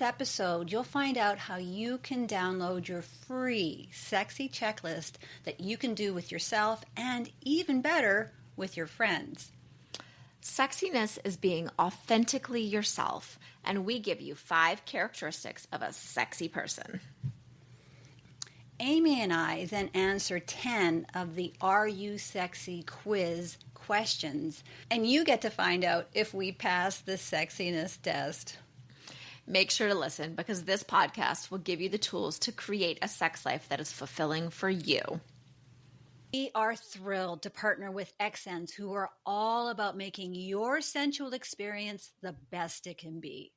episode, you'll find out how you can download your free sexy checklist that you can do with yourself and even better with your friends. Sexiness is being authentically yourself, and we give you 5 characteristics of a sexy person. Amy and I then answer 10 of the Are You Sexy quiz questions, and you get to find out if we pass the sexiness test. Make sure to listen because this podcast will give you the tools to create a sex life that is fulfilling for you. We are thrilled to partner with XNs who are all about making your sensual experience the best it can be.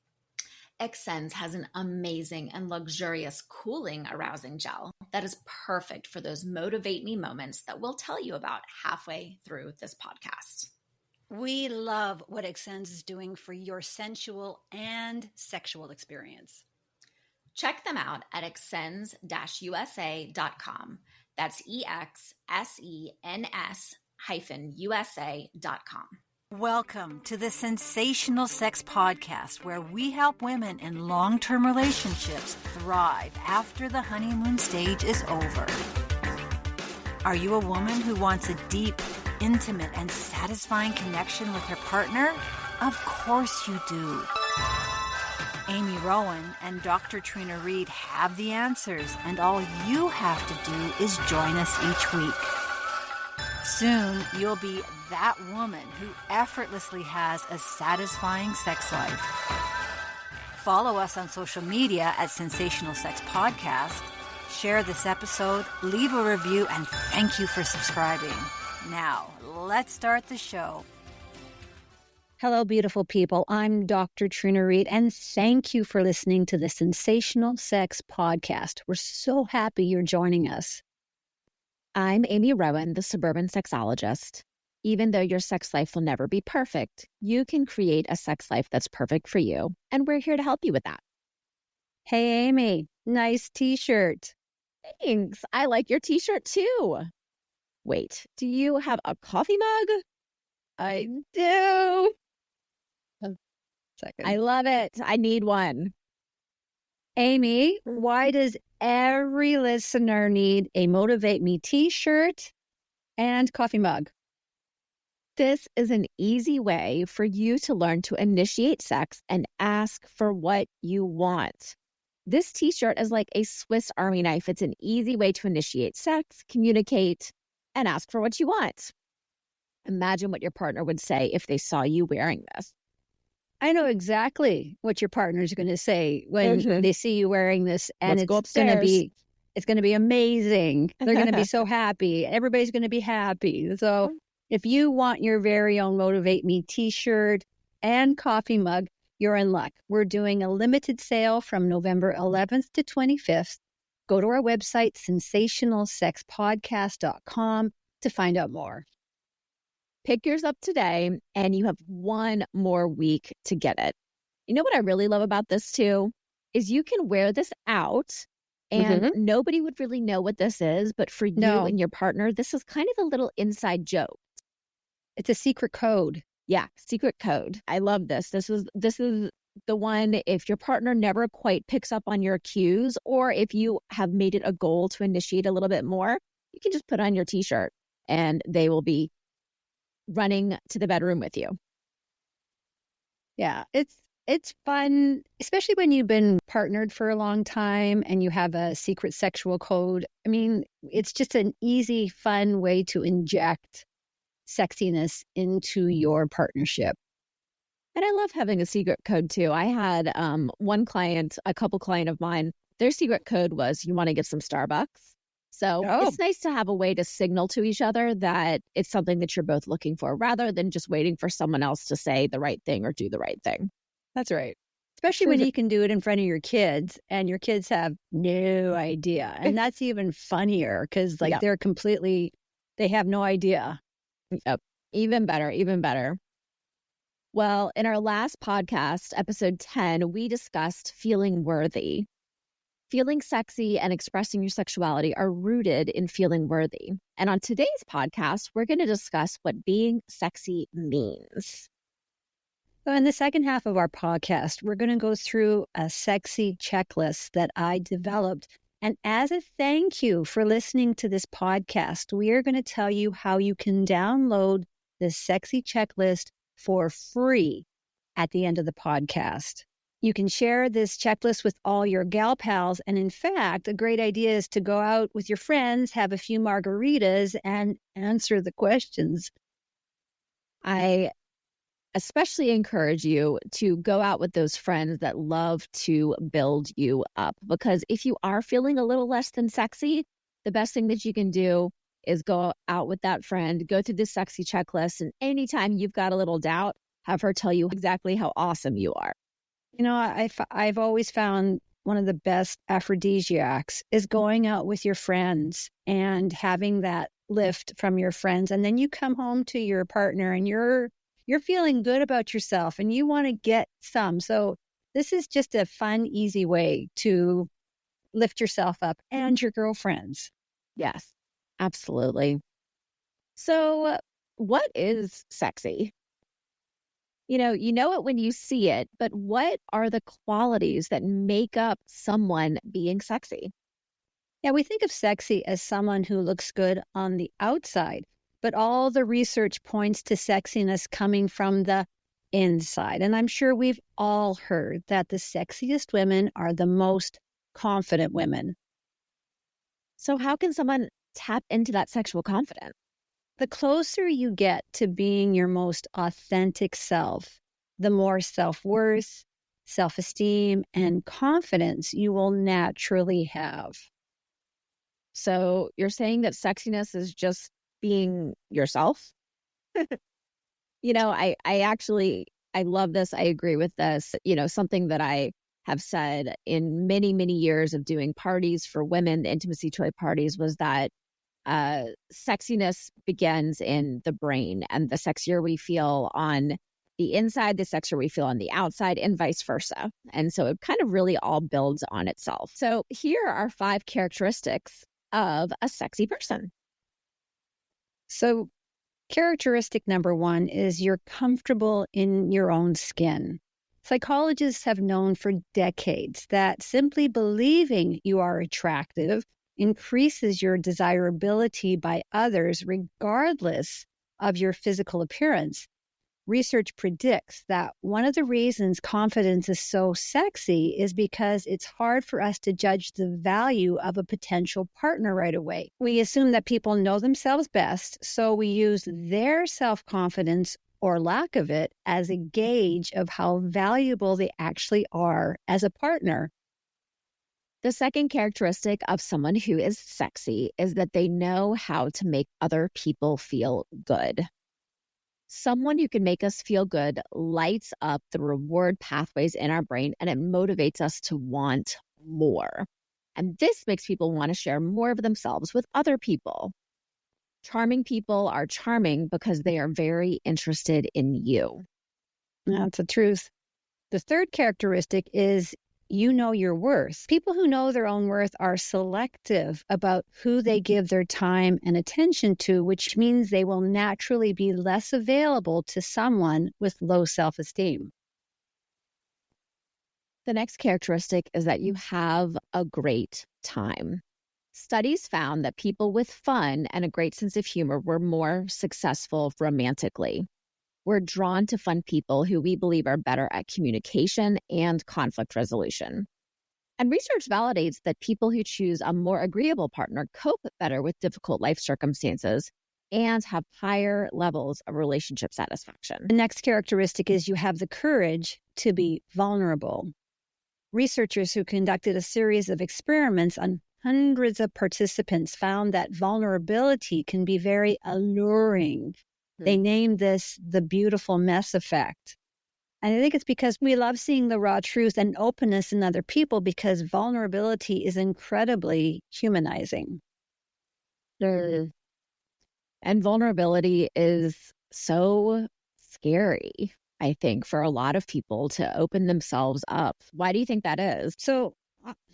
Xsense has an amazing and luxurious cooling arousing gel that is perfect for those motivate me moments that we'll tell you about halfway through this podcast. We love what Xsense is doing for your sensual and sexual experience. Check them out at xsens-usa.com. That's EXSENS-USA.com. Welcome to the Sensational Sex Podcast, where we help women in long-term relationships thrive after the honeymoon stage is over. Are you a woman who wants a deep, intimate, and satisfying connection with her partner? Of course you do. Amy Rowan and Dr. Trina Reed have the answers, and all you have to do is join us each week. Soon, you'll be that woman who effortlessly has a satisfying sex life. Follow us on social media at Sensational Sex Podcast. Share this episode, leave a review, and thank you for subscribing. Now, let's start the show. Hello, beautiful people. I'm Dr. Trina Reed, and thank you for listening to the Sensational Sex Podcast. We're so happy you're joining us. I'm Amy Rowan, the suburban sexologist. Even though your sex life will never be perfect, you can create a sex life that's perfect for you, and we're here to help you with that. Hey, Amy, nice t-shirt. Thanks. I like your t-shirt too. Wait, do you have a coffee mug? I do. Second. I love it. I need one. Amy, why does every listener need a Motivate Me t-shirt and coffee mug? This is an easy way for you to learn to initiate sex and ask for what you want. This t-shirt is like a Swiss Army knife. It's an easy way to initiate sex, communicate, and ask for what you want. Imagine what your partner would say if they saw you wearing this. I know exactly what your partner's going to say when they see you wearing this, and it's going to be amazing. They're going to be so happy. Everybody's going to be happy. So if you want your very own Motivate Me t-shirt and coffee mug, you're in luck. We're doing a limited sale from November 11th to 25th. Go to our website, sensationalsexpodcast.com, to find out more. Pick yours up today, and you have one more week to get it. You know what I really love about this too? Is you can wear this out, and nobody would really know what this is, but for you and your partner, this is kind of a little inside joke. It's a secret code. Yeah, secret code. I love this. This is the one if your partner never quite picks up on your cues, or if you have made it a goal to initiate a little bit more, you can just put on your t-shirt and they will be running to the bedroom with you. Yeah, it's fun, especially when you've been partnered for a long time and you have a secret sexual code. I mean, it's just an easy, fun way to inject sexiness into your partnership. And I love having a secret code too. I had one client, a couple client of mine, their secret code was you want to get some Starbucks. So it's nice to have a way to signal to each other that it's something that you're both looking for rather than just waiting for someone else to say the right thing or do the right thing. That's right. Especially when you can do it in front of your kids and your kids have no idea. And that's even funnier because they have no idea. Yep. Even better, even better. Well, in our last podcast, episode 10, we discussed feeling worthy. Feeling sexy and expressing your sexuality are rooted in feeling worthy. And on today's podcast, we're going to discuss what being sexy means. So in the second half of our podcast, we're going to go through a sexy checklist that I developed. And as a thank you for listening to this podcast, we are going to tell you how you can download this sexy checklist for free at the end of the podcast. You can share this checklist with all your gal pals. And in fact, a great idea is to go out with your friends, have a few margaritas, and answer the questions. I especially encourage you to go out with those friends that love to build you up, because if you are feeling a little less than sexy, the best thing that you can do is go out with that friend, go through this sexy checklist, and anytime you've got a little doubt, have her tell you exactly how awesome you are. You know, I've always found one of the best aphrodisiacs is going out with your friends and having that lift from your friends. And then you come home to your partner and you're feeling good about yourself and you want to get some. So this is just a fun, easy way to lift yourself up and your girlfriends. Yes, absolutely. So what is sexy? You know it when you see it, but what are the qualities that make up someone being sexy? Yeah, we think of sexy as someone who looks good on the outside, but all the research points to sexiness coming from the inside. And I'm sure we've all heard that the sexiest women are the most confident women. So how can someone tap into that sexual confidence? The closer you get to being your most authentic self, the more self-worth, self-esteem, and confidence you will naturally have. So you're saying that sexiness is just being yourself? I love this. I agree with this. Something that I have said in many, many years of doing parties for women, intimacy toy parties, was that sexiness begins in the brain, and the sexier we feel on the inside, the sexier we feel on the outside, and vice versa. And so it kind of really all builds on itself. So here are 5 characteristics of a sexy person. So characteristic number 1 is you're comfortable in your own skin. Psychologists have known for decades that simply believing you are attractive increases your desirability by others regardless of your physical appearance. Research predicts that one of the reasons confidence is so sexy is because it's hard for us to judge the value of a potential partner right away. We assume that people know themselves best, so we use their self-confidence or lack of it as a gauge of how valuable they actually are as a partner. The second characteristic of someone who is sexy is that they know how to make other people feel good. Someone who can make us feel good lights up the reward pathways in our brain, and it motivates us to want more. And this makes people want to share more of themselves with other people. Charming people are charming because they are very interested in you. That's the truth. The third characteristic is you know your worth. People who know their own worth are selective about who they give their time and attention to, which means they will naturally be less available to someone with low self-esteem. The next characteristic is that you have a great time. Studies found that people with fun and a great sense of humor were more successful romantically. We're drawn to fun people who we believe are better at communication and conflict resolution. And research validates that people who choose a more agreeable partner cope better with difficult life circumstances and have higher levels of relationship satisfaction. The next characteristic is you have the courage to be vulnerable. Researchers who conducted a series of experiments on hundreds of participants found that vulnerability can be very alluring. They named this the beautiful mess effect. And I think it's because we love seeing the raw truth and openness in other people because vulnerability is incredibly humanizing. And vulnerability is so scary, I think, for a lot of people to open themselves up. Why do you think that is? So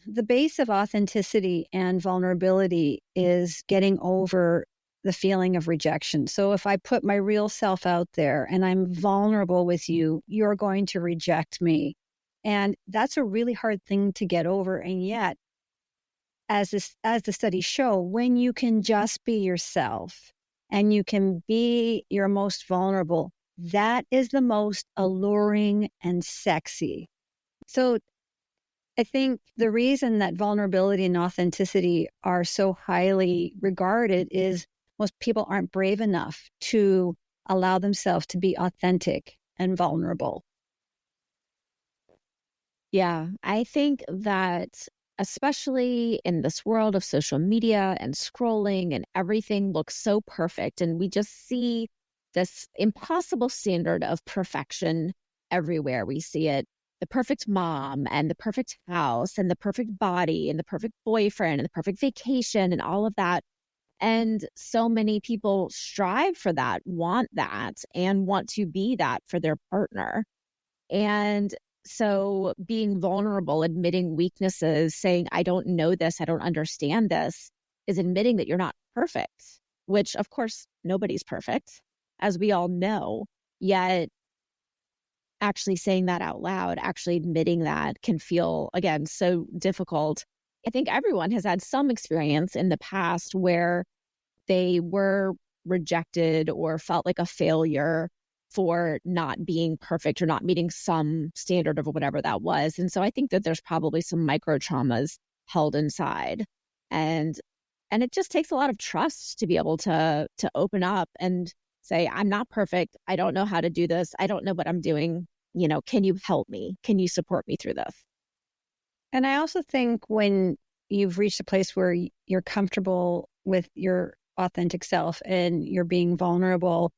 the base of authenticity and vulnerability is getting over the feeling of rejection. So if I put my real self out there and I'm vulnerable with you, you're going to reject me. And that's a really hard thing to get over. And yet, as the studies show, when you can just be yourself and you can be your most vulnerable, that is the most alluring and sexy. So I think the reason that vulnerability and authenticity are so highly regarded is most people aren't brave enough to allow themselves to be authentic and vulnerable. Yeah, I think that especially in this world of social media and scrolling and everything looks so perfect, and we just see this impossible standard of perfection everywhere. We see it, the perfect mom and the perfect house and the perfect body and the perfect boyfriend and the perfect vacation and all of that. And so many people strive for that, want that, and want to be that for their partner. And so being vulnerable, admitting weaknesses, saying, I don't know this, I don't understand this, is admitting that you're not perfect, which of course nobody's perfect, as we all know. Yet actually saying that out loud, actually admitting that can feel, again, so difficult. I think everyone has had some experience in the past where they were rejected or felt like a failure for not being perfect or not meeting some standard of whatever that was. And so I think that there's probably some micro traumas held inside. And it just takes a lot of trust to be able to open up and say, I'm not perfect. I don't know how to do this. I don't know what I'm doing. Can you help me? Can you support me through this? And I also think when you've reached a place where you're comfortable with your authentic self and you're being vulnerable,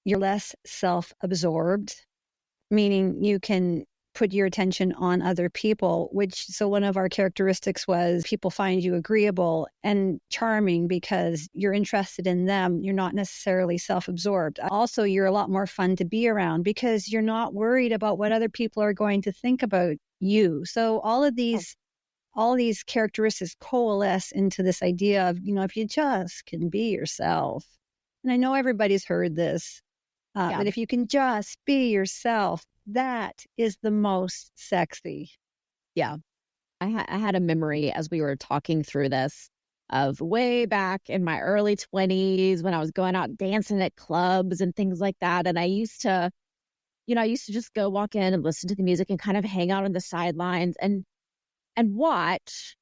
you're less self-absorbed, meaning you can put your attention on other people, so one of our characteristics was people find you agreeable and charming because you're interested in them. You're not necessarily self-absorbed. Also, you're a lot more fun to be around because you're not worried about what other people are going to think about you. So all of these characteristics coalesce into this idea of, if you just can be yourself. And I know everybody's heard this, but if you can just be yourself, that is the most sexy. Yeah. I had a memory as we were talking through this of way back in my early 20s when I was going out dancing at clubs and things like that. And I used to just go walk in and listen to the music and kind of hang out on the sidelines and watch.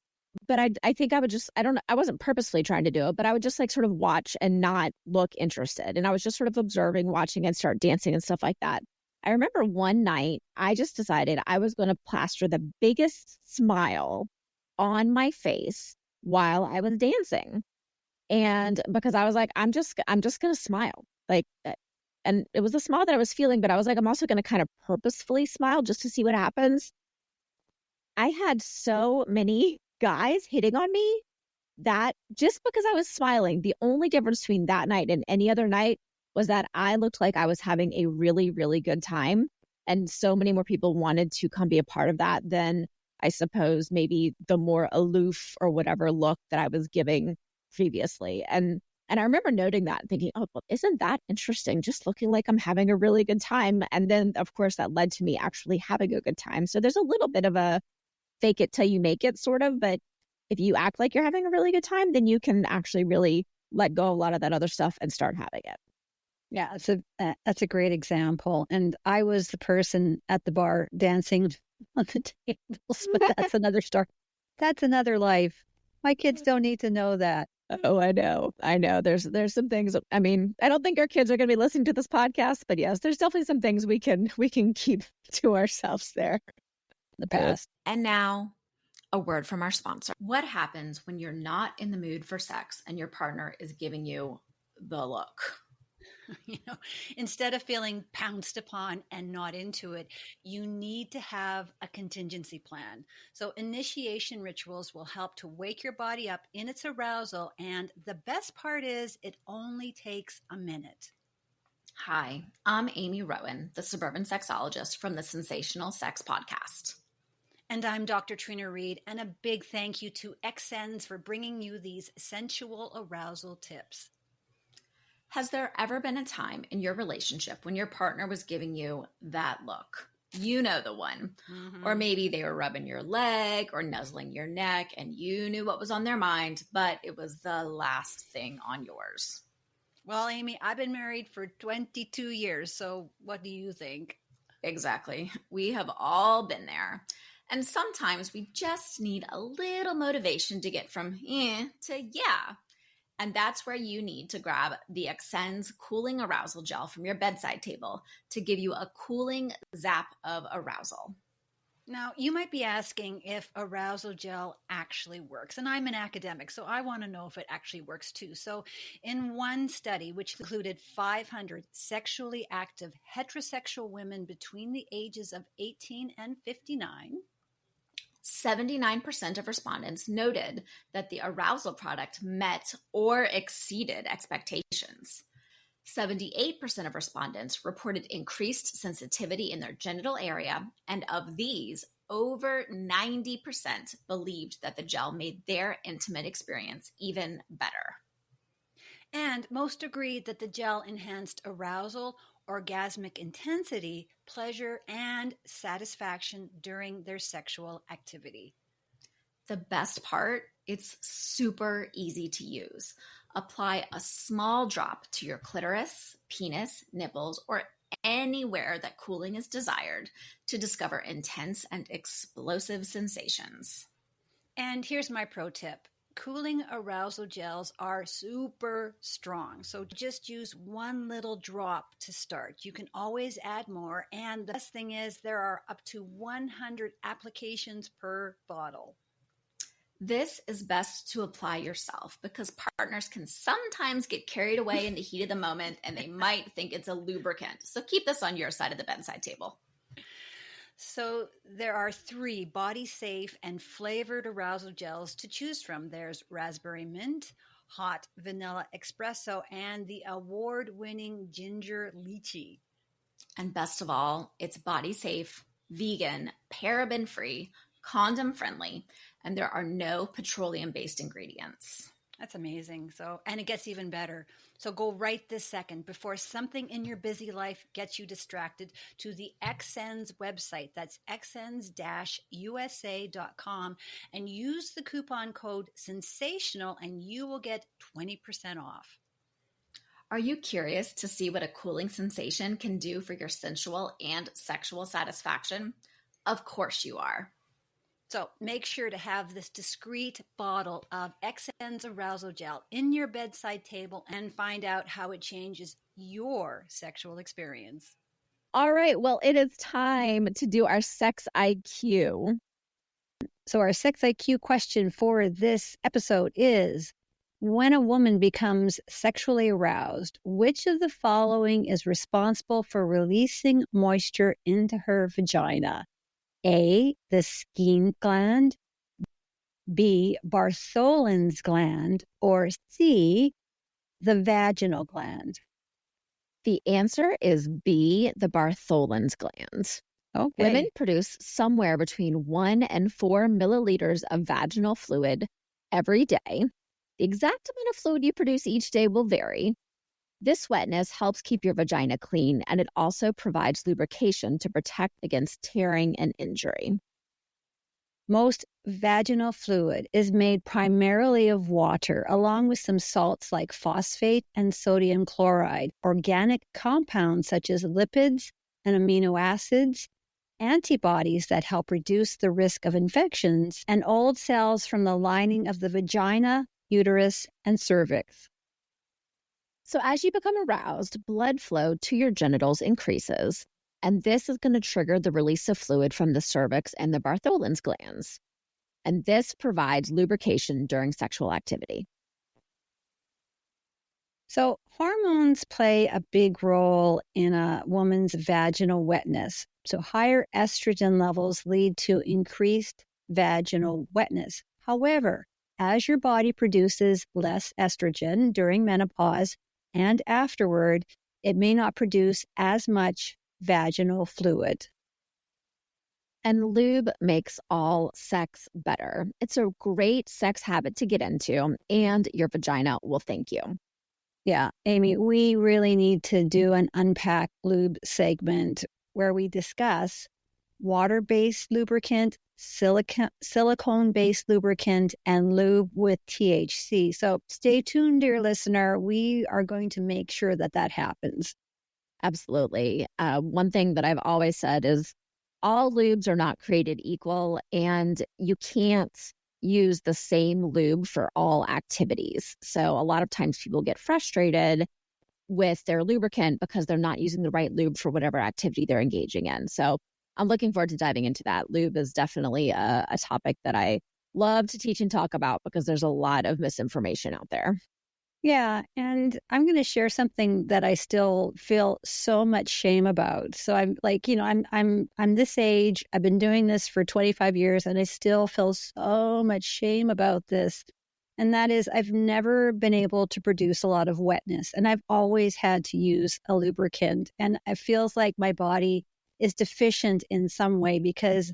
But I think I would just, I wasn't purposefully trying to do it, but I would just like sort of watch and not look interested. And I was just sort of observing, watching, and start dancing and stuff like that. I remember one night I just decided I was going to plaster the biggest smile on my face while I was dancing. And because I was like, I'm just going to smile. Like, and it was a smile that I was feeling, but I was like, I'm also going to kind of purposefully smile just to see what happens. I had so many guys hitting on me that just because I was smiling, the only difference between that night and any other night was that I looked like I was having a really, really good time. And so many more people wanted to come be a part of that than I suppose maybe the more aloof or whatever look that I was giving previously. And I remember noting that and thinking, oh, well, isn't that interesting? Just looking like I'm having a really good time. And then, of course, that led to me actually having a good time. So there's a little bit of a fake it till you make it sort of, but if you act like you're having a really good time, then you can actually really let go of a lot of that other stuff and start having it. Yeah, that's a great example. And I was the person at the bar dancing on the tables, but that's another story. That's another life. My kids don't need to know that. Oh, I know. There's some things. I mean, I don't think our kids are going to be listening to this podcast, but yes, there's definitely some things we can keep to ourselves there. The past. And now, a word from our sponsor. What happens when you're not in the mood for sex and your partner is giving you the look? Instead of feeling pounced upon and not into it, you need to have a contingency plan. So initiation rituals will help to wake your body up in its arousal. And the best part is it only takes a minute. Hi, I'm Amy Rowan, the suburban sexologist from the Sensational Sex Podcast. And I'm Dr. Trina Reed, and a big thank you to XSens for bringing you these sensual arousal tips. Has there ever been a time in your relationship when your partner was giving you that look? You know the one. Or maybe they were rubbing your leg or nuzzling your neck and you knew what was on their mind, but it was the last thing on yours. Well, Amy, I've been married for 22 years, so what do you think? Exactly. We have all been there. And sometimes we just need a little motivation to get from to yeah. And that's where you need to grab the Xsense Cooling Arousal Gel from your bedside table to give you a cooling zap of arousal. Now, you might be asking if arousal gel actually works. And I'm an academic, so I want to know if it actually works too. So in one study, which included 500 sexually active heterosexual women between the ages of 18 and 59, 79% of respondents noted that the arousal product met or exceeded expectations. 78% of respondents reported increased sensitivity in their genital area, and of these, over 90% believed that the gel made their intimate experience even better. And most agreed that the gel enhanced arousal, orgasmic intensity, pleasure, and satisfaction during their sexual activity. The best part, it's super easy to use. Apply a small drop to your clitoris, penis, nipples, or anywhere that cooling is desired to discover intense and explosive sensations. And here's my pro tip. Cooling arousal gels are super strong, so just use one little drop to start. You can always add more, and the best thing is there are up to 100 applications per bottle. This is best to apply yourself because partners can sometimes get carried away in the heat of the moment and they might think it's a lubricant. So keep this on your side of the bedside table. So there are 3 body-safe and flavored arousal gels to choose from. There's raspberry mint, hot vanilla espresso, and the award-winning ginger lychee. And best of all, it's body-safe, vegan, paraben-free, condom-friendly, and there are no petroleum-based ingredients. That's amazing. And it gets even better. So go right this second before something in your busy life gets you distracted to the Xsense website. That's xsense-usa.com and use the coupon code SENSATIONAL and you will get 20% off. Are you curious to see what a cooling sensation can do for your sensual and sexual satisfaction? Of course you are. So make sure to have this discreet bottle of Xsense arousal gel in your bedside table and find out how it changes your sexual experience. All right. Well, it is time to do our sex IQ. So our sex IQ question for this episode is, when a woman becomes sexually aroused, which of the following is responsible for releasing moisture into her vagina? A, the skin gland, B, Bartholin's gland, or C, the vaginal gland? The answer is B, the Bartholin's gland. Okay. Women produce somewhere between 1 and 4 milliliters of vaginal fluid every day. The exact amount of fluid you produce each day will vary. This wetness helps keep your vagina clean, and it also provides lubrication to protect against tearing and injury. Most vaginal fluid is made primarily of water, along with some salts like phosphate and sodium chloride, organic compounds such as lipids and amino acids, antibodies that help reduce the risk of infections, and old cells from the lining of the vagina, uterus, and cervix. So as you become aroused, blood flow to your genitals increases, and this is going to trigger the release of fluid from the cervix and the Bartholin's glands. And this provides lubrication during sexual activity. So hormones play a big role in a woman's vaginal wetness. So higher estrogen levels lead to increased vaginal wetness. However, as your body produces less estrogen during menopause and afterward, it may not produce as much vaginal fluid. And lube makes all sex better. It's a great sex habit to get into, and your vagina will thank you. Yeah, Amy, we really need to do an unpack lube segment where we discuss water-based lubricant, silicone-based lubricant, and lube with THC. So stay tuned, dear listener. We are going to make sure that that happens. Absolutely. One thing that I've always said is all lubes are not created equal, and you can't use the same lube for all activities. So a lot of times people get frustrated with their lubricant because they're not using the right lube for whatever activity they're engaging in. So I'm looking forward to diving into that. Lube is definitely a topic that I love to teach and talk about because there's a lot of misinformation out there. Yeah, and I'm going to share something that I still feel so much shame about. So I'm like, I'm this age. I've been doing this for 25 years, and I still feel so much shame about this. And that is, I've never been able to produce a lot of wetness, and I've always had to use a lubricant. And it feels like my body is deficient in some way because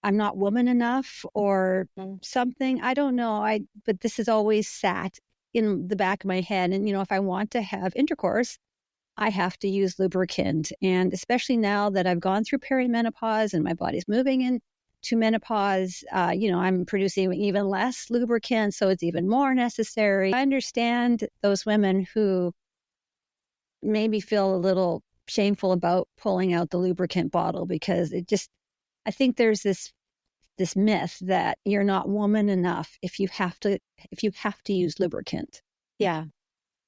I'm not woman enough or something. I don't know. But this has always sat in the back of my head. And, if I want to have intercourse, I have to use lubricant. And especially now that I've gone through perimenopause and my body's moving into menopause, I'm producing even less lubricant. So it's even more necessary. I understand those women who maybe feel a little shameful about pulling out the lubricant bottle because I think there's this myth that you're not woman enough if you have to use lubricant. Yeah.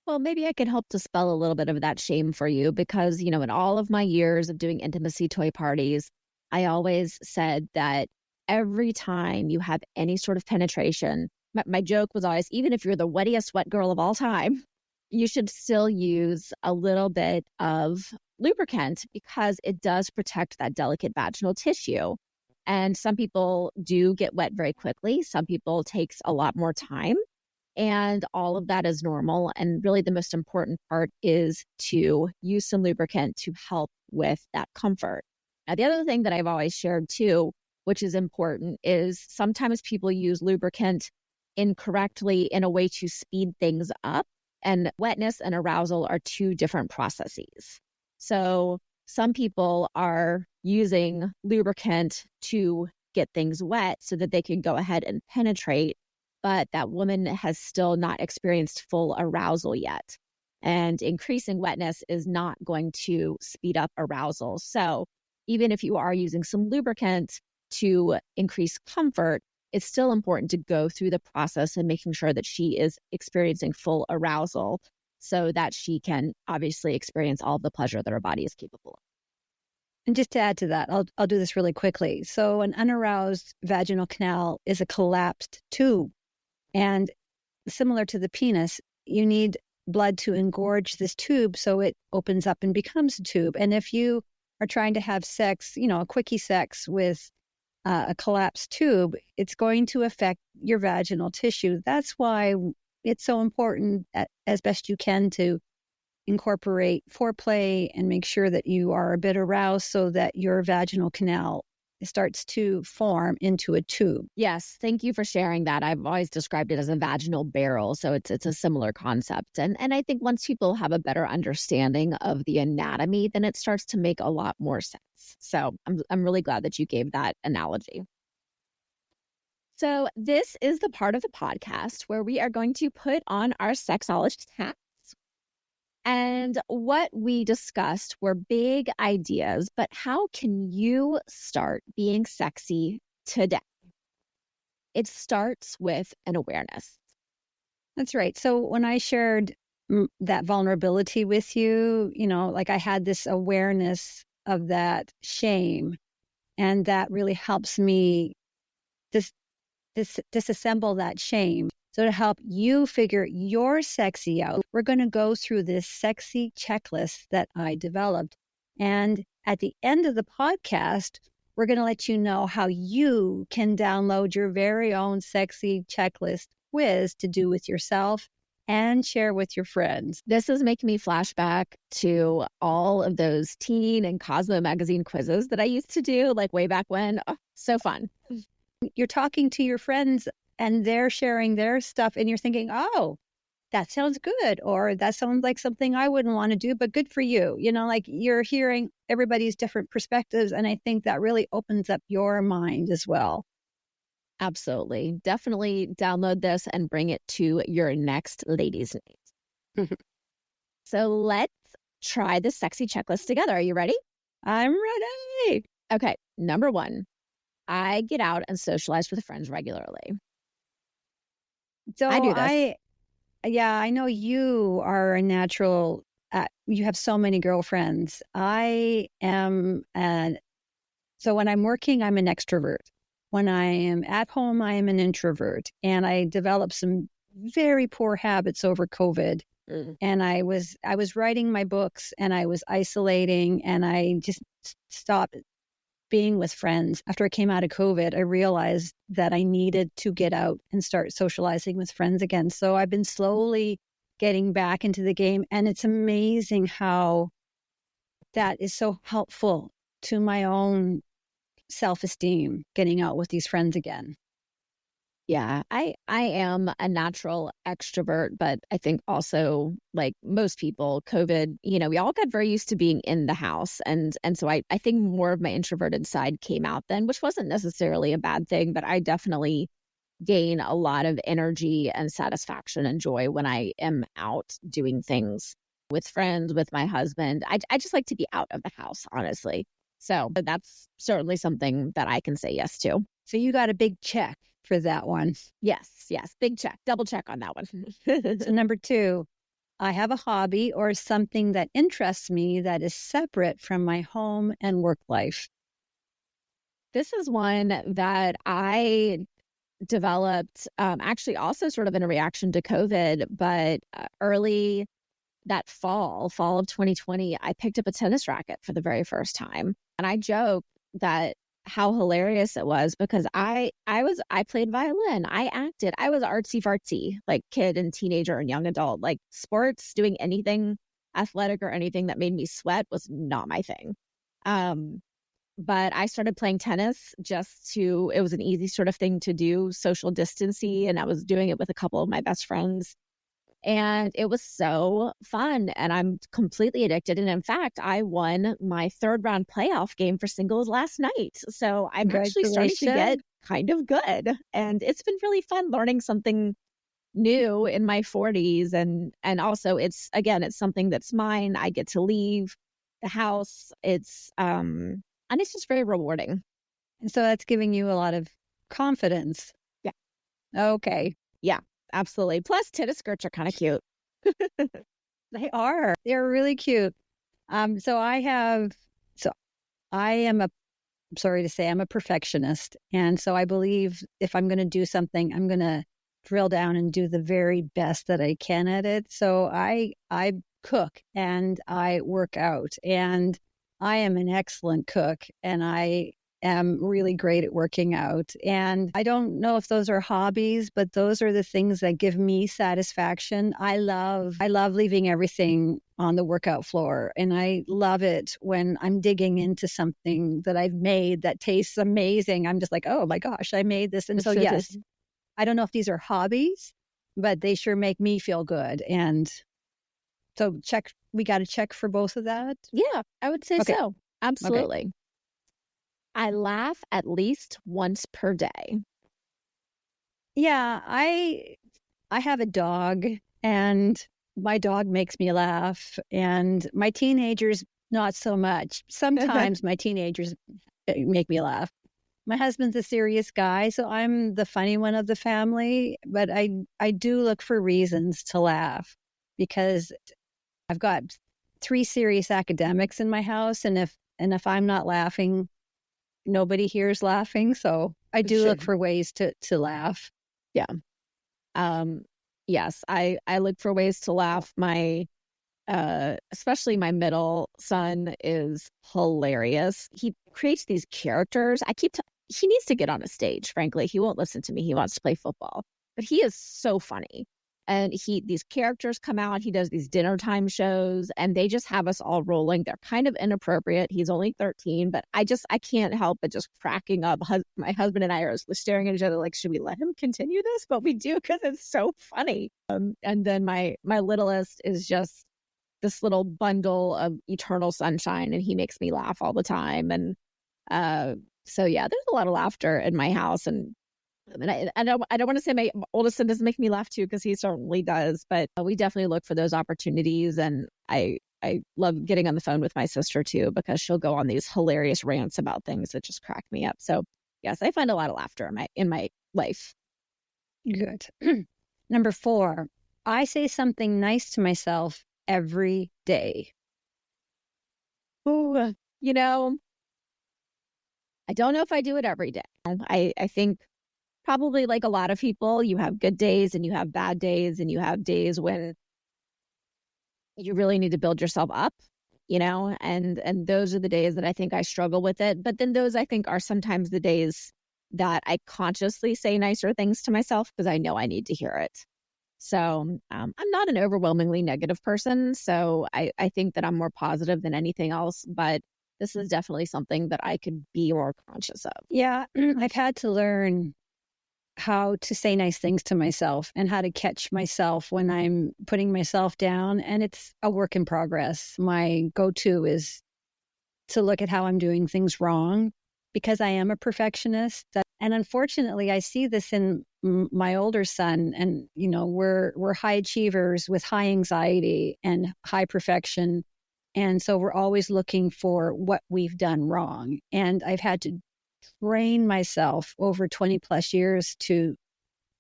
Well, maybe I can help dispel a little bit of that shame for you because, in all of my years of doing intimacy toy parties, I always said that every time you have any sort of penetration, my joke was always, even if you're the wettiest wet girl of all time, you should still use a little bit of lubricant because it does protect that delicate vaginal tissue. And some people do get wet very quickly. Some people takes a lot more time. And all of that is normal. And really the most important part is to use some lubricant to help with that comfort. Now, the other thing that I've always shared too, which is important, is sometimes people use lubricant incorrectly in a way to speed things up. And wetness and arousal are two different processes. So some people are using lubricant to get things wet so that they can go ahead and penetrate, but that woman has still not experienced full arousal yet. And increasing wetness is not going to speed up arousal. So even if you are using some lubricant to increase comfort, it's still important to go through the process and making sure that she is experiencing full arousal so that she can obviously experience all of the pleasure that her body is capable of. And just to add to that, I'll do this really quickly. So an unaroused vaginal canal is a collapsed tube. And similar to the penis, you need blood to engorge this tube so it opens up and becomes a tube. And if you are trying to have sex, a quickie sex with a collapsed tube, it's going to affect your vaginal tissue. That's why it's so important as best you can to incorporate foreplay and make sure that you are a bit aroused so that your vaginal canal starts to form into a tube. Yes, thank you for sharing that. I've always described it as a vaginal barrel, so it's a similar concept. And I think once people have a better understanding of the anatomy, then it starts to make a lot more sense. So I'm really glad that you gave that analogy. So this is the part of the podcast where we are going to put on our sexologist hats. And what we discussed were big ideas, but how can you start being sexy today? It starts with an awareness. That's right. So when I shared that vulnerability with you, like I had this awareness of that shame, and that really helps me disassemble that shame. So to help you figure your sexy out, we're going to go through this sexy checklist that I developed. And at the end of the podcast, we're going to let you know how you can download your very own sexy checklist quiz to do with yourself and share with your friends. This is making me flashback to all of those teen and Cosmo magazine quizzes that I used to do like way back when. Oh, so fun. You're talking to your friends and they're sharing their stuff and you're thinking, oh, that sounds good, or that sounds like something I wouldn't want to do, but good for you. Like you're hearing everybody's different perspectives. And I think that really opens up your mind as well. Absolutely. Definitely download this and bring it to your next ladies' night. So let's try the sexy checklist together. Are you ready? I'm ready. Okay. Number 1, I get out and socialize with friends regularly. So I do this. I know you are a natural, you have so many girlfriends. I am, so when I'm working, I'm an extrovert. When I am at home, I am an introvert. And I developed some very poor habits over COVID. And I was writing my books and I was isolating and I just stopped being with friends. After I came out of COVID, I realized that I needed to get out and start socializing with friends again. So I've been slowly getting back into the game. And it's amazing how that is so helpful to my own self-esteem, getting out with these friends again. Yeah, I am a natural extrovert, but I think also, like most people, COVID, we all got very used to being in the house. And so I think more of my introverted side came out then, which wasn't necessarily a bad thing, but I definitely gain a lot of energy and satisfaction and joy when I am out doing things with friends, with my husband. I just like to be out of the house, honestly. So that's certainly something that I can say yes to. So you got a big check for that one. Yes. Big check, double check on that one. So number 2, I have a hobby or something that interests me that is separate from my home and work life. This is one that I developed actually also sort of in a reaction to COVID, but early that fall of 2020, I picked up a tennis racket for the very first time. And I joke that how hilarious it was because I played violin, I acted, I was artsy fartsy, like kid and teenager and young adult. Like sports, doing anything athletic or anything that made me sweat was not my thing. But I started playing tennis it was an easy sort of thing to do, social distancing, and I was doing it with a couple of my best friends. And it was so fun, and I'm completely addicted. And in fact, I won my 3rd round playoff game for singles last night. So I'm actually starting to get kind of good. And it's been really fun learning something new in my 40s. And also it's something that's mine. I get to leave the house. And it's just very rewarding. And so that's giving you a lot of confidence. Yeah. Okay. Yeah. Absolutely. Plus, tennis skirts are kind of cute. They are. They're really cute. So I'm sorry to say, I'm a perfectionist. And so I believe if I'm going to do something, I'm going to drill down and do the very best that I can at it. So I cook and I work out, and I am an excellent cook, and I am really great at working out. And I don't know if those are hobbies, but those are the things that give me satisfaction. I love leaving everything on the workout floor. And I love it when I'm digging into something that I've made that tastes amazing. I'm just like, oh my gosh, I made this. And so, yes, I don't know if these are hobbies, but they sure make me feel good. And so we got to check for both of that. Yeah, I would say so. Absolutely. Okay. I laugh at least once per day. Yeah, I have a dog, and my dog makes me laugh, and my teenagers not so much. Sometimes my teenagers make me laugh. My husband's a serious guy, so I'm the funny one of the family, but I do look for reasons to laugh because I've got 3 serious academics in my house, and if I'm not laughing, nobody here is laughing. So I do look for ways to laugh. Yeah. Yes, I look for ways to laugh. My especially my middle son is hilarious. He creates these characters. He needs to get on a stage, frankly. He won't listen to me. He wants to play football. But he is so funny. And these characters come out, he does these dinner time shows, and they just have us all rolling. They're kind of inappropriate. He's only 13, but I can't help but just cracking up. My husband and I are staring at each other like, should we let him continue this? But we do, because it's so funny. And then my littlest is just this little bundle of eternal sunshine, and he makes me laugh all the time. And so yeah, there's a lot of laughter in my house. And I don't want to say my oldest son doesn't make me laugh too, because he certainly does, but we definitely look for those opportunities. And I love getting on the phone with my sister too, because she'll go on these hilarious rants about things that just crack me up. So yes, I find a lot of laughter in my life. Good. Number 4, I say something nice to myself every day. Oh, I don't know if I do it every day. I think probably like a lot of people, you have good days and you have bad days, and you have days when you really need to build yourself up, and those are the days that I think I struggle with it. But then those, I think, are sometimes the days that I consciously say nicer things to myself because I know I need to hear it. So I'm not an overwhelmingly negative person, so I think that I'm more positive than anything else, but this is definitely something that I could be more conscious of. Yeah, I've had to learn how to say nice things to myself and how to catch myself when I'm putting myself down. And it's a work in progress. My go-to is to look at how I'm doing things wrong, because I am a perfectionist. And unfortunately, I see this in my older son. And, we're high achievers with high anxiety and high perfection. And so we're always looking for what we've done wrong. And I've had to train myself over 20 plus years to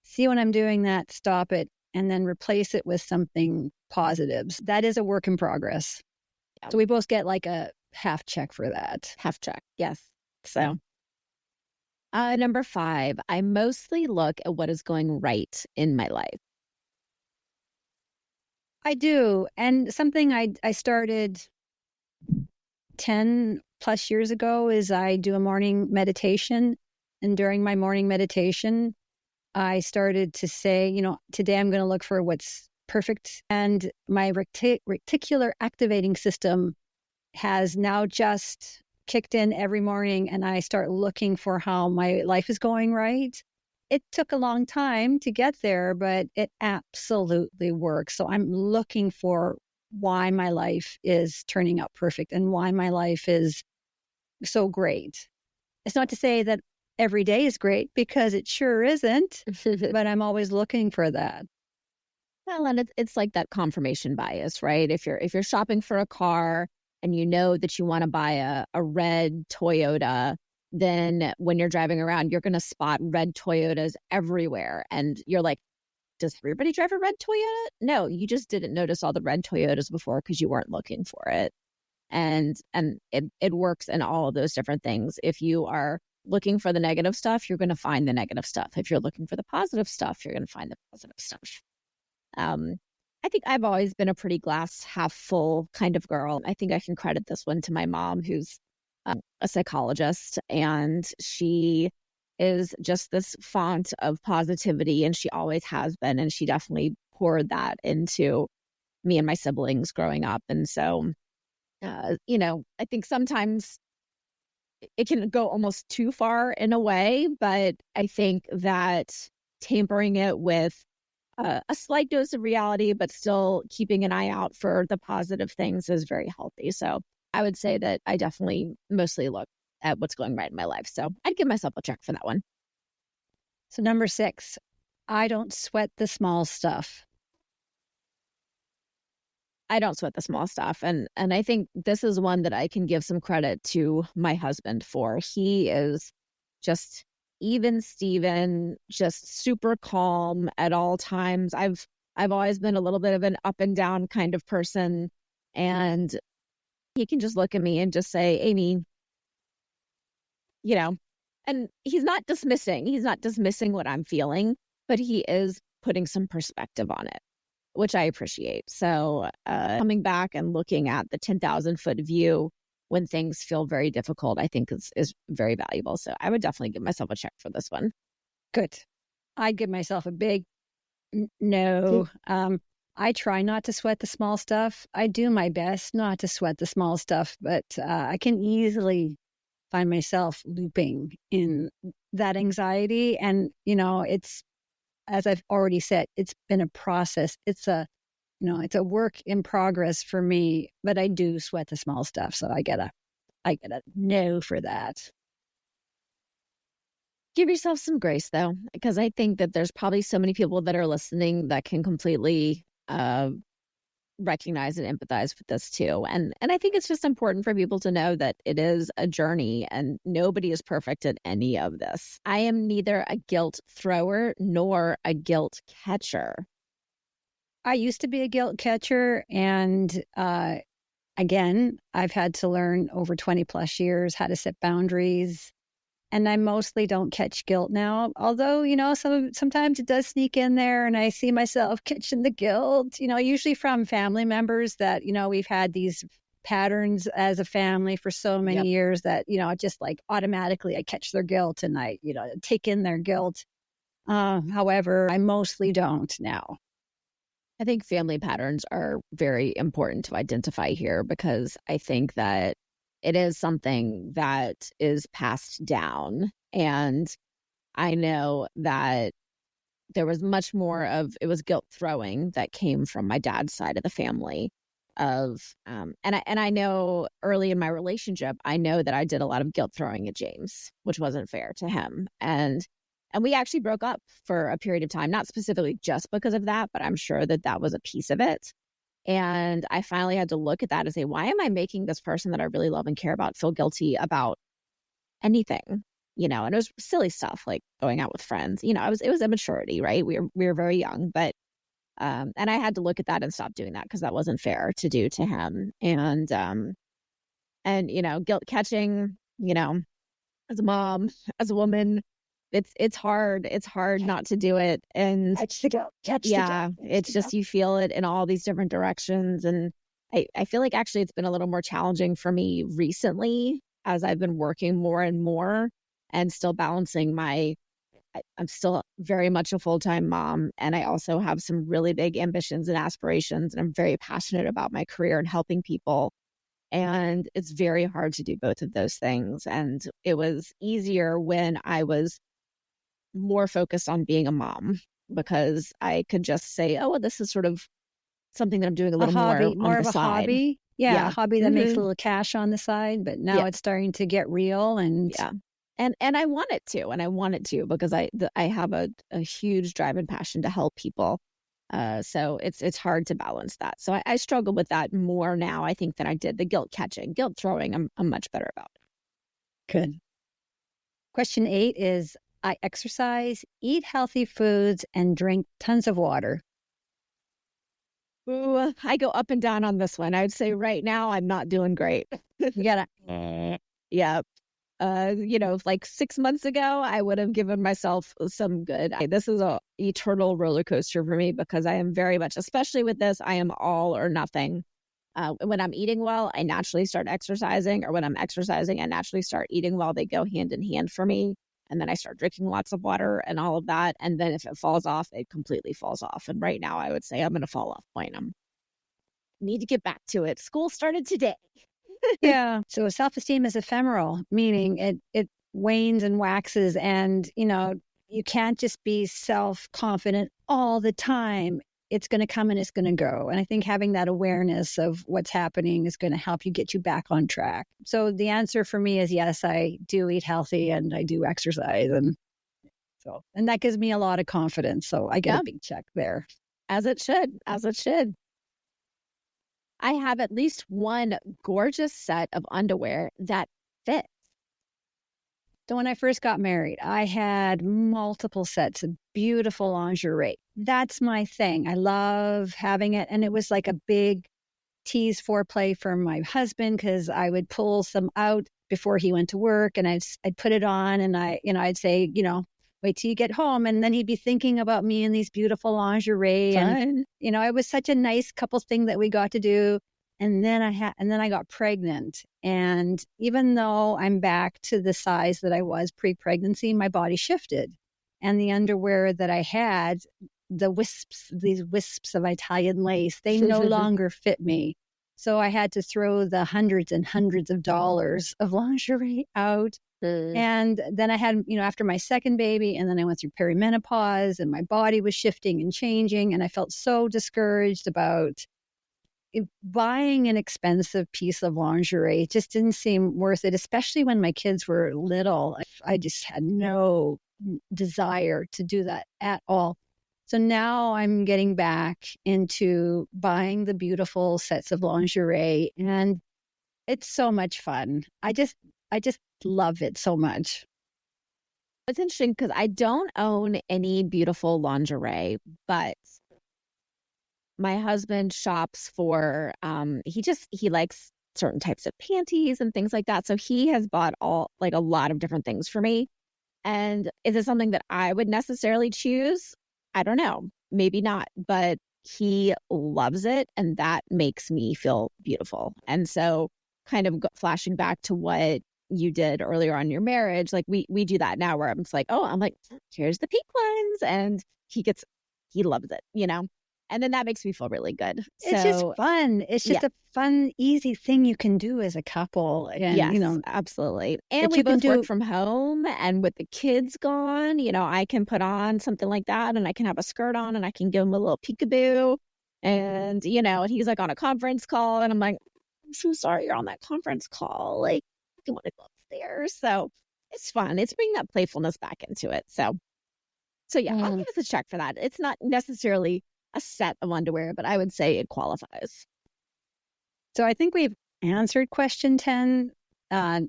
see when I'm doing that, stop it, and then replace it with something positive. That is a work in progress. So we both get like a half check for that. Half check, yes. So number 5, I mostly look at what is going right in my life. I do. And something I started 10 plus years ago is I do a morning meditation. And during my morning meditation, I started to say, today I'm going to look for what's perfect. And my reticular activating system has now just kicked in every morning, and I start looking for how my life is going right. It took a long time to get there, but it absolutely works. So I'm looking for why my life is turning out perfect and why my life is so great. It's not to say that every day is great, because it sure isn't, but I'm always looking for that. Well, and it's like that confirmation bias, right? If you're shopping for a car and you know that you want to buy a red Toyota, then when you're driving around, you're going to spot red Toyotas everywhere. And you're like, does everybody drive a red Toyota? No, you just didn't notice all the red Toyotas before because you weren't looking for it. And it works in all of those different things. If you are looking for the negative stuff, you're going to find the negative stuff. If you're looking for the positive stuff, you're going to find the positive stuff. I think I've always been a pretty glass half full kind of girl. I think I can credit this one to my mom, who's a psychologist, and she is just this font of positivity, and she always has been, and she definitely poured that into me and my siblings growing up. And so, I think sometimes it can go almost too far in a way, but I think that tampering it with a slight dose of reality, but still keeping an eye out for the positive things is very healthy. So I would say that I definitely mostly look at what's going right in my life. So I'd give myself a check for that one. So number 6, I don't sweat the small stuff. I don't sweat the small stuff. And I think this is one that I can give some credit to my husband for. He is just even Steven, just super calm at all times. I've always been a little bit of an up and down kind of person, and he can just look at me and just say, Amy, and he's not dismissing what I'm feeling, but he is putting some perspective on it, which I appreciate. So coming back and looking at the 10,000 foot view when things feel very difficult, I think is very valuable. So I would definitely give myself a check for this one. Good. I'd give myself a big No. I try not to sweat the small stuff. I do my best not to sweat the small stuff, but I can easily find myself looping in that anxiety. And, it's, as I've already said, it's been a process. It's a work in progress for me, but I do sweat the small stuff. So I get a no for that. Give yourself some grace though, because I think that there's probably so many people that are listening that can completely recognize and empathize with this too. And I think it's just important for people to know that it is a journey and nobody is perfect at any of this. I am neither a guilt thrower nor a guilt catcher. I used to be a guilt catcher, and again, I've had to learn over 20 plus years how to set boundaries. And I mostly don't catch guilt now, although, sometimes it does sneak in there and I see myself catching the guilt, usually from family members that, we've had these patterns as a family for so many years that, just like automatically I catch their guilt and I, take in their guilt. However, I mostly don't now. I think family patterns are very important to identify here because I think that it is something that is passed down. And I know that there was much more of, it was guilt throwing that came from my dad's side of the family and I know early in my relationship, I know that I did a lot of guilt throwing at James, which wasn't fair to him. And we actually broke up for a period of time, not specifically just because of that, but I'm sure that that was a piece of it. And I finally had to look at that and say, why am I making this person that I really love and care about feel guilty about anything? And it was silly stuff like going out with friends. It was immaturity, right? We were very young, but and I had to look at that and stop doing that because that wasn't fair to do to him. And guilt catching, as a mom, as a woman, it's hard. It's hard not to do it. And catch the guilt. It's just, you feel it in all these different directions. And I feel like actually it's been a little more challenging for me recently as I've been working more and more and still balancing I'm still very much a full-time mom. And I also have some really big ambitions and aspirations. And I'm very passionate about my career and helping people. And it's very hard to do both of those things. And it was easier when I was more focused on being a mom because I could just say, oh, well, this is sort of something that I'm doing a little more on the side. Hobby. Yeah, a hobby that makes a little cash on the side, but now it's starting to get real and I want it to, because I have a huge drive and passion to help people. So it's hard to balance that. So I struggle with that more now, I think, than I did the guilt catching. Guilt throwing, I'm much better about. Good. Question 8 is, I exercise, eat healthy foods, and drink tons of water. Ooh, I go up and down on this one. I would say right now I'm not doing great. You gotta. Yeah. Like 6 months ago, I would have given myself some good. This is a eternal roller coaster for me because I am very much, especially with this, I am all or nothing. When I'm eating well, I naturally start exercising, or when I'm exercising, I naturally start eating well. They go hand in hand for me. And then I start drinking lots of water and all of that. And then if it falls off, it completely falls off. And right now I would say I'm in a fall off point. I need to get back to it. School started today. Yeah. So self-esteem is ephemeral, meaning it wanes and waxes. And, you can't just be self-confident all the time. It's going to come and it's going to go. And I think having that awareness of what's happening is going to help you get you back on track. So the answer for me is yes, I do eat healthy and I do exercise. And that gives me a lot of confidence. So I get a big check there. As it should. I have at least one gorgeous set of underwear that fits. So when I first got married, I had multiple sets of beautiful lingerie. That's my thing. I love having it. And it was like a big tease foreplay for my husband because I would pull some out before he went to work and I'd put it on and I'd say, wait till you get home. And then he'd be thinking about me in these beautiful lingerie. Fun. And, it was such a nice couple thing that we got to do. And then I got pregnant. And even though I'm back to the size that I was pre-pregnancy, my body shifted. And the underwear that I had these wisps of Italian lace, they no longer fit me. So I had to throw the hundreds and hundreds of dollars of lingerie out. And then I had, after my second baby, and then I went through perimenopause, and my body was shifting and changing. And I felt so discouraged about buying an expensive piece of lingerie. It just didn't seem worth it, especially when my kids were little. I just had no desire to do that at all. So now I'm getting back into buying the beautiful sets of lingerie, and it's so much fun. I just love it so much. It's interesting because I don't own any beautiful lingerie, but my husband shops for, he likes certain types of panties and things like that. So he has bought a lot of different things for me. And is it something that I would necessarily choose? I don't know. Maybe not, but he loves it, and that makes me feel beautiful. And so kind of flashing back to what you did earlier on in your marriage, like we do that now where I'm just like, I'm like, here's the pink ones. And he loves it, and then that makes me feel really good. It's just fun. It's just a fun, easy thing you can do as a couple. And, yes, absolutely. And we both work from home, and with the kids gone, I can put on something like that, and I can have a skirt on, and I can give him a little peekaboo. And, and he's like on a conference call, and I'm like, I'm so sorry you're on that conference call. Like, I want to go upstairs. So it's fun. It's bringing that playfulness back into it. So yeah, I'll give us a check for that. It's not necessarily a set of underwear, but I would say it qualifies. So I think we've answered question 10. So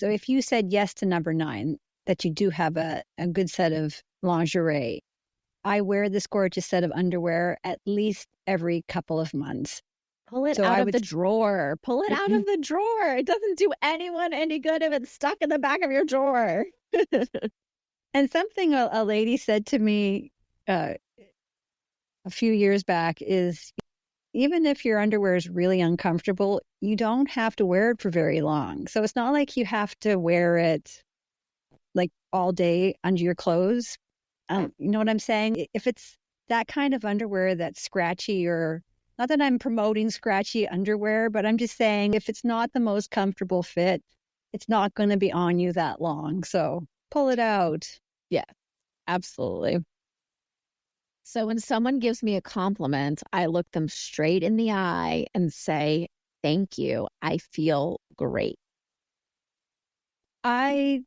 if you said yes to number 9, that you do have a good set of lingerie, I wear this gorgeous set of underwear at least every couple of months. Pull it out of the drawer. Pull it out of the drawer. It doesn't do anyone any good if it's stuck in the back of your drawer. And something a lady said to me a few years back is, even if your underwear is really uncomfortable, you don't have to wear it for very long. So it's not like you have to wear it like all day under your clothes. You know what I'm saying? If it's that kind of underwear that's scratchy, or not that I'm promoting scratchy underwear, but I'm just saying if it's not the most comfortable fit, it's not going to be on you that long. So pull it out. Yeah, absolutely. So when someone gives me a compliment, I look them straight in the eye and say, thank you. I feel great. I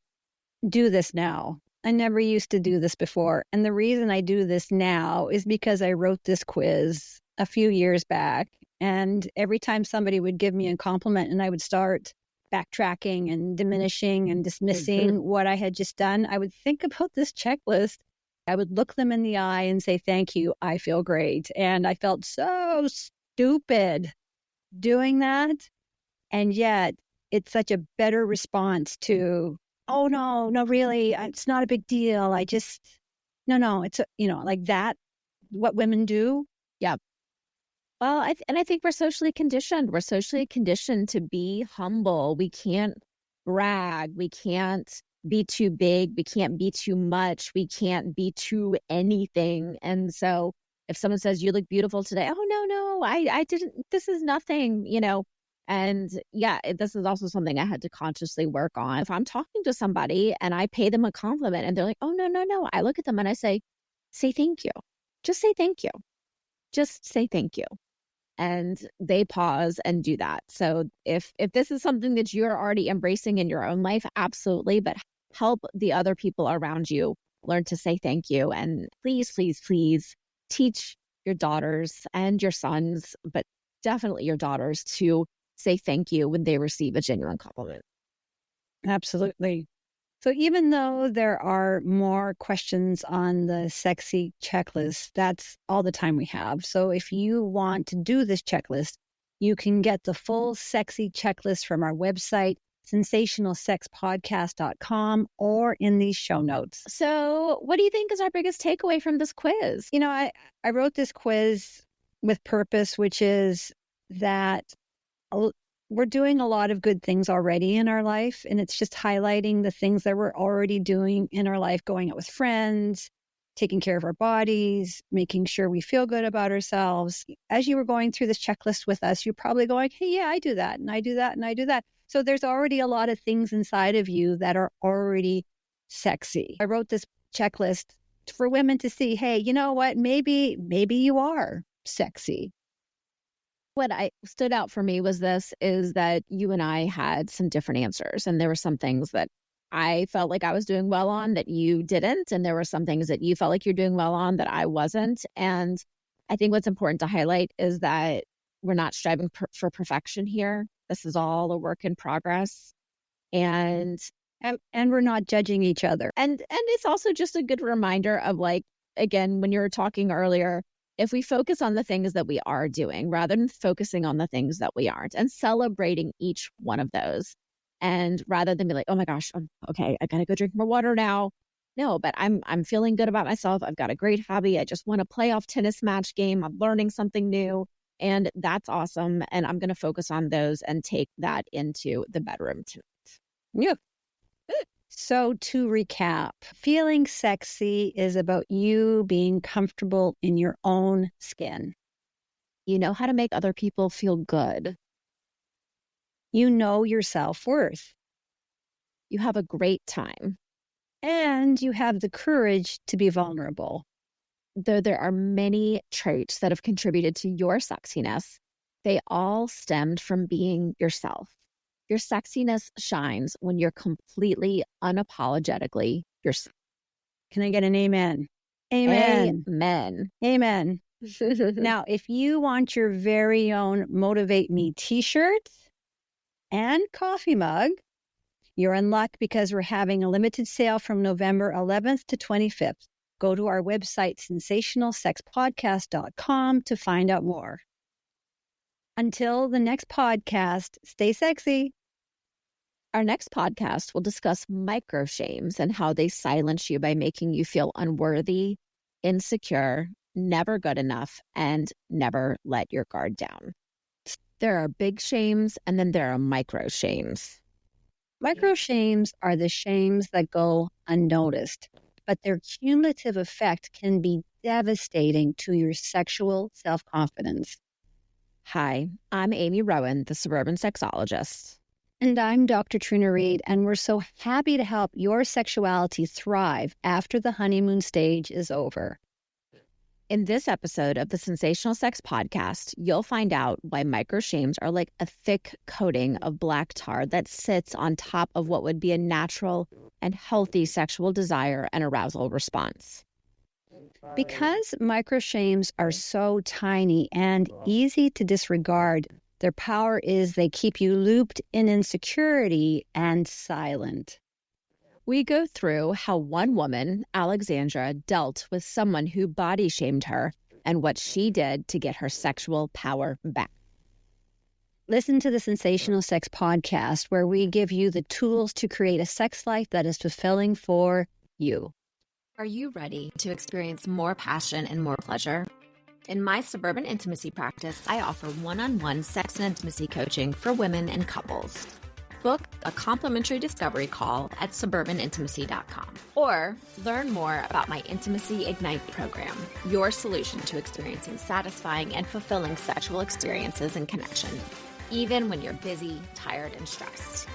do this now. I never used to do this before. And the reason I do this now is because I wrote this quiz a few years back. And every time somebody would give me a compliment and I would start backtracking and diminishing and dismissing what I had just done, I would think about this checklist. I would look them in the eye and say, thank you, I feel great. And I felt so stupid doing that. And yet it's such a better response to, oh, no, really, it's not a big deal. I just, no, it's, like that, what women do. Yeah. Well, I think we're socially conditioned. We're socially conditioned to be humble. We can't brag. We can't be too big. We can't be too much. We can't be too anything. And so if someone says, you look beautiful today, oh, no, I didn't, this is nothing, And yeah, this is also something I had to consciously work on. If I'm talking to somebody and I pay them a compliment and they're like, oh, no, I look at them and I say thank you. Just say thank you. Just say thank you. And they pause and do that. So if this is something that you're already embracing in your own life, absolutely. But help the other people around you learn to say thank you. And please teach your daughters and your sons, but definitely your daughters, to say thank you when they receive a genuine compliment. Absolutely. So even though there are more questions on the sexy checklist, that's all the time we have. So if you want to do this checklist, you can get the full sexy checklist from our website, sensationalsexpodcast.com, or in these show notes. So what do you think is our biggest takeaway from this quiz? I wrote this quiz with purpose, which is that we're doing a lot of good things already in our life, and it's just highlighting the things that we're already doing in our life, going out with friends, taking care of our bodies, making sure we feel good about ourselves. As you were going through this checklist with us, you're probably going, hey, yeah, I do that, and I do that, and I do that. So there's already a lot of things inside of you that are already sexy. I wrote this checklist for women to see, hey, you know what? Maybe you are sexy. What stood out for me is that you and I had some different answers, and there were some things that I felt like I was doing well on that you didn't, and there were some things that you felt like you're doing well on that I wasn't. And I think what's important to highlight is that we're not striving for perfection here. This is all a work in progress, and we're not judging each other. And it's also just a good reminder of, like, again, when you were talking earlier, if we focus on the things that we are doing rather than focusing on the things that we aren't, and celebrating each one of those, and rather than be like, oh my gosh, okay, I gotta go drink more water now. No, but I'm feeling good about myself. I've got a great hobby. I just won a playoff tennis match game. I'm learning something new, and that's awesome. And I'm gonna focus on those and take that into the bedroom tonight. Yeah. So to recap, feeling sexy is about you being comfortable in your own skin. You know how to make other people feel good. You know your self-worth. You have a great time. And you have the courage to be vulnerable. Though there are many traits that have contributed to your sexiness, they all stemmed from being yourself. Your sexiness shines when you're completely, unapologetically yourself. Can I get an amen? Amen. Amen. Amen. Now, if you want your very own Motivate Me t-shirt and coffee mug, you're in luck because we're having a limited sale from November 11th to 25th. Go to our website, sensationalsexpodcast.com, to find out more. Until the next podcast, stay sexy. Our next podcast will discuss micro-shames and how they silence you by making you feel unworthy, insecure, never good enough, and never let your guard down. There are big shames, and then there are micro-shames. Micro-shames are the shames that go unnoticed, but their cumulative effect can be devastating to your sexual self-confidence. Hi, I'm Amy Rowan, the suburban sexologist. And I'm Dr. Trina Reed, and we're so happy to help your sexuality thrive after the honeymoon stage is over. In this episode of the Sensational Sex Podcast, you'll find out why micro-shames are like a thick coating of black tar that sits on top of what would be a natural and healthy sexual desire and arousal response. Because micro-shames are so tiny and easy to disregard, their power is they keep you looped in insecurity and silent. We go through how one woman, Alexandra, dealt with someone who body shamed her and what she did to get her sexual power back. Listen to the Sensational Sex Podcast, where we give you the tools to create a sex life that is fulfilling for you. Are you ready to experience more passion and more pleasure? In my suburban intimacy practice, I offer one-on-one sex and intimacy coaching for women and couples. Book a complimentary discovery call at suburbanintimacy.com or learn more about my Intimacy Ignite program, your solution to experiencing satisfying and fulfilling sexual experiences and connection, even when you're busy, tired, and stressed.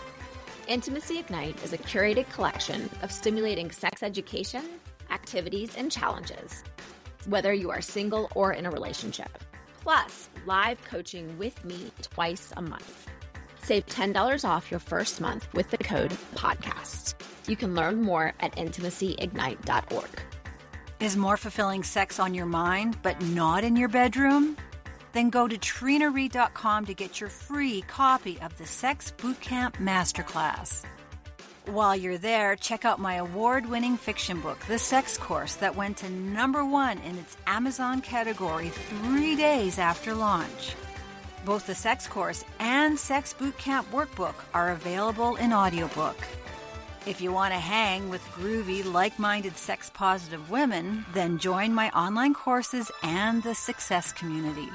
Intimacy Ignite is a curated collection of stimulating sex education, activities, and challenges, whether you are single or in a relationship. Plus, live coaching with me twice a month. Save $10 off your first month with the code PODCAST. You can learn more at intimacyignite.org. Is more fulfilling sex on your mind, but not in your bedroom? Then go to trinareed.com to get your free copy of the Sex Bootcamp Masterclass. While you're there, check out my award-winning fiction book, The Sex Course, that went to #1 in its Amazon category 3 days after launch. Both the Sex Course and Sex Bootcamp Workbook are available in audiobook. If you want to hang with groovy, like-minded, sex-positive women, then join my online courses and the Success community.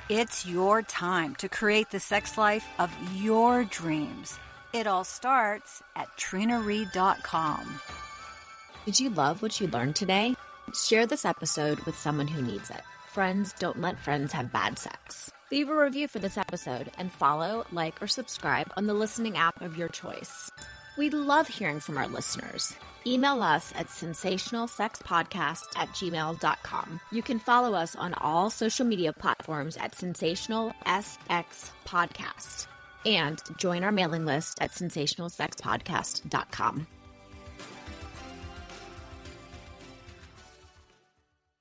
It's your time to create the sex life of your dreams. It all starts at trinareed.com. Did you love what you learned today? Share this episode with someone who needs it. Friends don't let friends have bad sex. Leave a review for this episode and follow, like, or subscribe on the listening app of your choice. We love hearing from our listeners. Email us at sensationalsexpodcast@gmail.com. You can follow us on all social media platforms at sensationalsxpodcast and join our mailing list at sensationalsexpodcast.com.